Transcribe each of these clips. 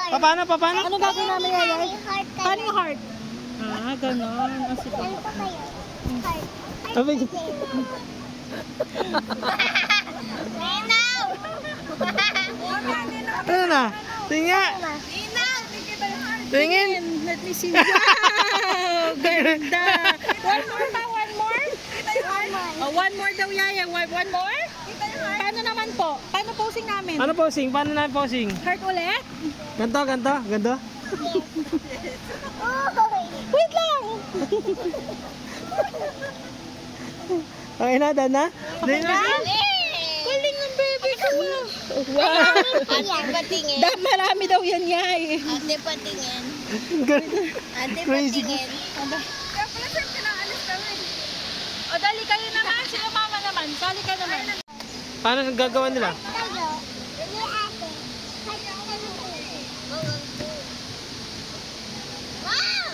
Paano? Ano gagawin namin ngayon? Paano yung heart? Ganon. Sige. Ano pa kayo? Heart. Sabi ko. Ninaw! Ano na? Tingin. Ninaw! Tingin. Let me see. Wow! Ganda! One more pa? One more? Oh, one more daw, Yaya. One more? Paano naman po? Paano posing namin? Ano posing? Paano na posing? Heart ulit? Ganto. Wait lang! Okay na, Dan na? Okay na? Galing ng baby ko. Wow! Ayan, patingin. Marami daw yan, Yay. Ate, patingin. Ate, Crazy. patingin. O, dali kayo naman. Sino mama naman? Sali ka naman. Paano gagawa nila? Tayo. Ini ate. Wow!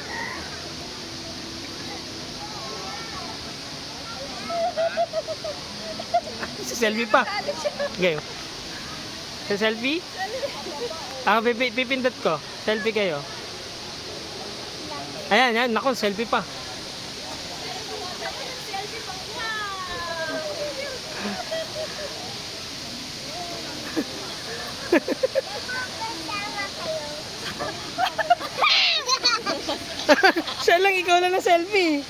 Sa selfie pa. Okay. Sa selfie? Pipindot ko. Selfie kayo. Ayan. Naku, selfie pa. Siya lang, ikaw lang na selfie.